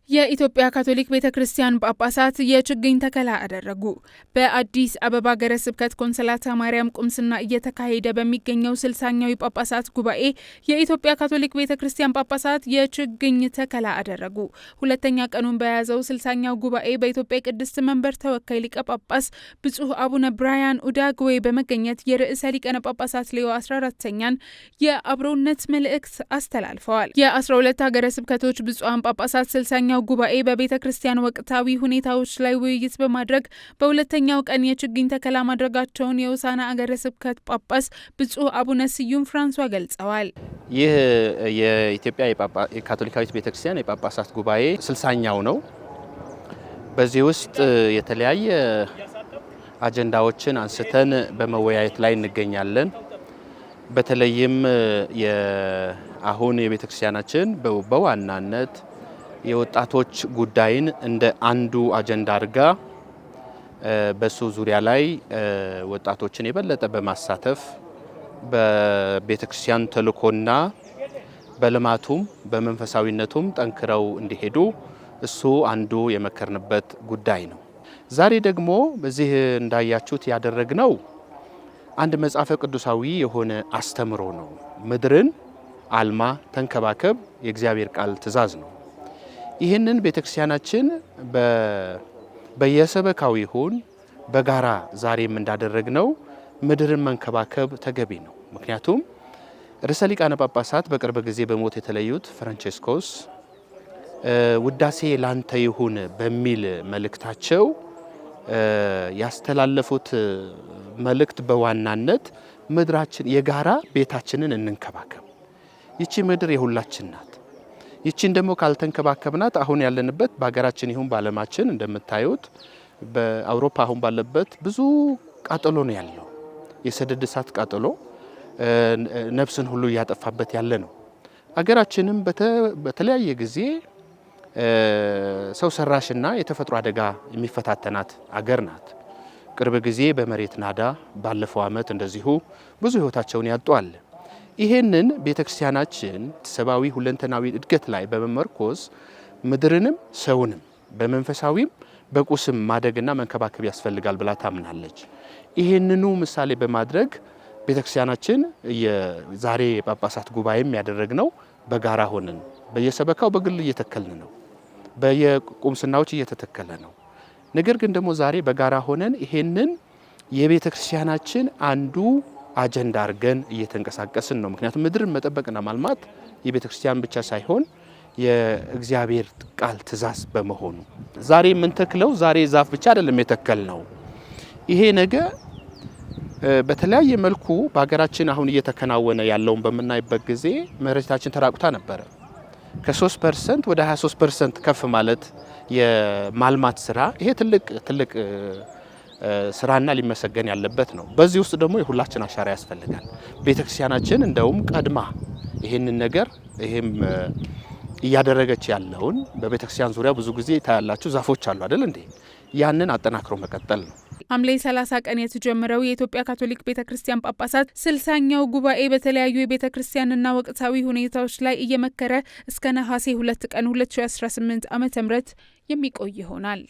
የኢትዮጵያ ካቶሊክ ቤተክርስቲያን ጳጳሳት የችግኝ ተከላ አደረጉ። በአዲስ አበባ ሀገረ ስብከት ኮንሰላታ ማርያም ቁምስና እየተካሄደ በሚገኘው 60ኛው ጳጳሳት ጉባኤ የኢትዮጵያ ካቶሊክ ቤተክርስቲያን ጳጳሳት የችግኝ ተከላ አደረጉ። ሁለተኛ ቀኑን በያዘው 60ኛው ጉባኤ በኢትዮጵያ ቅድስት መንበር ተወካይ ሊቀ ጳጳስ ብፁዕ አቡነ ብራያን ኡዳግዌ በመገኘት የርዕሰ ሊቃነ ጳጳሳት ሌዮ 14ኛን የአብሮነት መልእክት አስተላልፈዋል። የ12 ሀገረ ስብከቶች ብፁዓን ጳጳሳት 60ኛው ጉባኤ በቤተ ክርስቲያን ወቅታዊ ሁኔታዎች ላይ ውይይት በማድረግ በሁለተኛው ቀን የችግኝ ተከላ ማድረጋቸውን የሆሳዕና አገረ ስብከት ጳጳስ ብፁዕ አቡነ ስዩም ፍራንሷ ገልጸዋል። ይህ የኢትዮጵያ የካቶሊካዊት ቤተክርስቲያን የጳጳሳት ጉባኤ 60ኛው ነው። በዚህ ውስጥ የተለያየ አጀንዳዎችን አንስተን በመወያየት ላይ እንገኛለን። በተለይም አሁን የቤተክርስቲያናችን በዋናነት የወጣቶች ጉዳይን እንደ አንዱ አጀንዳ አድርጋ በሱ ዙሪያ ላይ ወጣቶችን የበለጠ በማሳተፍ በቤተክርስቲያን ተልእኮና በልማቱም በመንፈሳዊነቱም ጠንክረው እንዲሄዱ እሱ አንዱ የመከርንበት ጉዳይ ነው። ዛሬ ደግሞ በዚህ እንዳያችሁት ያደረግነው አንድ መጽሐፈ ቅዱሳዊ የሆነ አስተምሮ ነው። ምድርን አልማ ተንከባከብ የእግዚአብሔር ቃል ትእዛዝ ነው። ይህንን ቤተክርስቲያናችን በየሰበካው ይሁን በጋራ ዛሬም እንዳደረግነው ምድርን መንከባከብ ተገቢ ነው። ምክንያቱም ርዕሰ ሊቃነ ጳጳሳት በቅርብ ጊዜ በሞት የተለዩት ፍራንቼስኮስ ውዳሴ ላንተ ይሁን በሚል መልእክታቸው ያስተላለፉት መልእክት በዋናነት ምድራችን የጋራ ቤታችንን እንንከባከብ። ይቺ ምድር የሁላችን ናት። ይቺን ደግሞ ካልተንከባከብናት አሁን ያለንበት በሀገራችን ይሁን በዓለማችን እንደምታዩት በአውሮፓ አሁን ባለበት ብዙ ቃጠሎ ነው ያለው። የሰደድ እሳት ቃጠሎ ነፍስን ሁሉ እያጠፋበት ያለ ነው። ሀገራችንም በተለያየ ጊዜ ሰው ሰራሽና የተፈጥሮ አደጋ የሚፈታተናት አገር ናት። ቅርብ ጊዜ በመሬት ናዳ፣ ባለፈው ዓመት እንደዚሁ ብዙ ህይወታቸውን ያጡ አለ። ይሄንን ቤተክርስቲያናችን ሰብአዊ ሁለንተናዊ እድገት ላይ በመመርኮዝ ምድርንም ሰውንም በመንፈሳዊም በቁስም ማደግና መንከባከብ ያስፈልጋል ብላ ታምናለች። ይሄንኑ ምሳሌ በማድረግ ቤተክርስቲያናችን የዛሬ የጳጳሳት ጉባኤም ያደረግነው በጋራ ሆነን በየሰበካው በግል እየተከልን ነው፣ በየቁምስናዎች እየተተከለ ነው። ነገር ግን ደግሞ ዛሬ በጋራ ሆነን ይሄንን የቤተክርስቲያናችን አንዱ አጀንዳ አድርገን እየተንቀሳቀስን ነው። ምክንያቱም ምድርን መጠበቅና ማልማት የቤተክርስቲያን ብቻ ሳይሆን የእግዚአብሔር ቃል ትእዛዝ በመሆኑ ዛሬ የምንተክለው ዛሬ ዛፍ ብቻ አይደለም የተከል ነው። ይሄ ነገር በተለያየ መልኩ በሀገራችን አሁን እየተከናወነ ያለውን በምናይበት ጊዜ መሬታችን ተራቁታ ነበረ። ከ3% ወደ 23% ከፍ ማለት የማልማት ስራ ይሄ ትልቅ ስራና ሊመሰገን ያለበት ነው። በዚህ ውስጥ ደግሞ የሁላችን አሻራ ያስፈልጋል። ቤተክርስቲያናችን እንደውም ቀድማ ይሄንን ነገር እያደረገች ያለውን በቤተክርስቲያን ዙሪያ ብዙ ጊዜ ታያላችሁ ዛፎች አሉ አይደል እንዴ? ያንን አጠናክሮ መቀጠል ነው። ሐምሌ 30 ቀን የተጀመረው የኢትዮጵያ ካቶሊክ ቤተክርስቲያን ጳጳሳት 60ኛው ጉባኤ በተለያዩ የቤተክርስቲያንና ወቅታዊ ሁኔታዎች ላይ እየመከረ እስከ ነሐሴ 2 ቀን 2018 ዓ.ም የሚቆይ ይሆናል።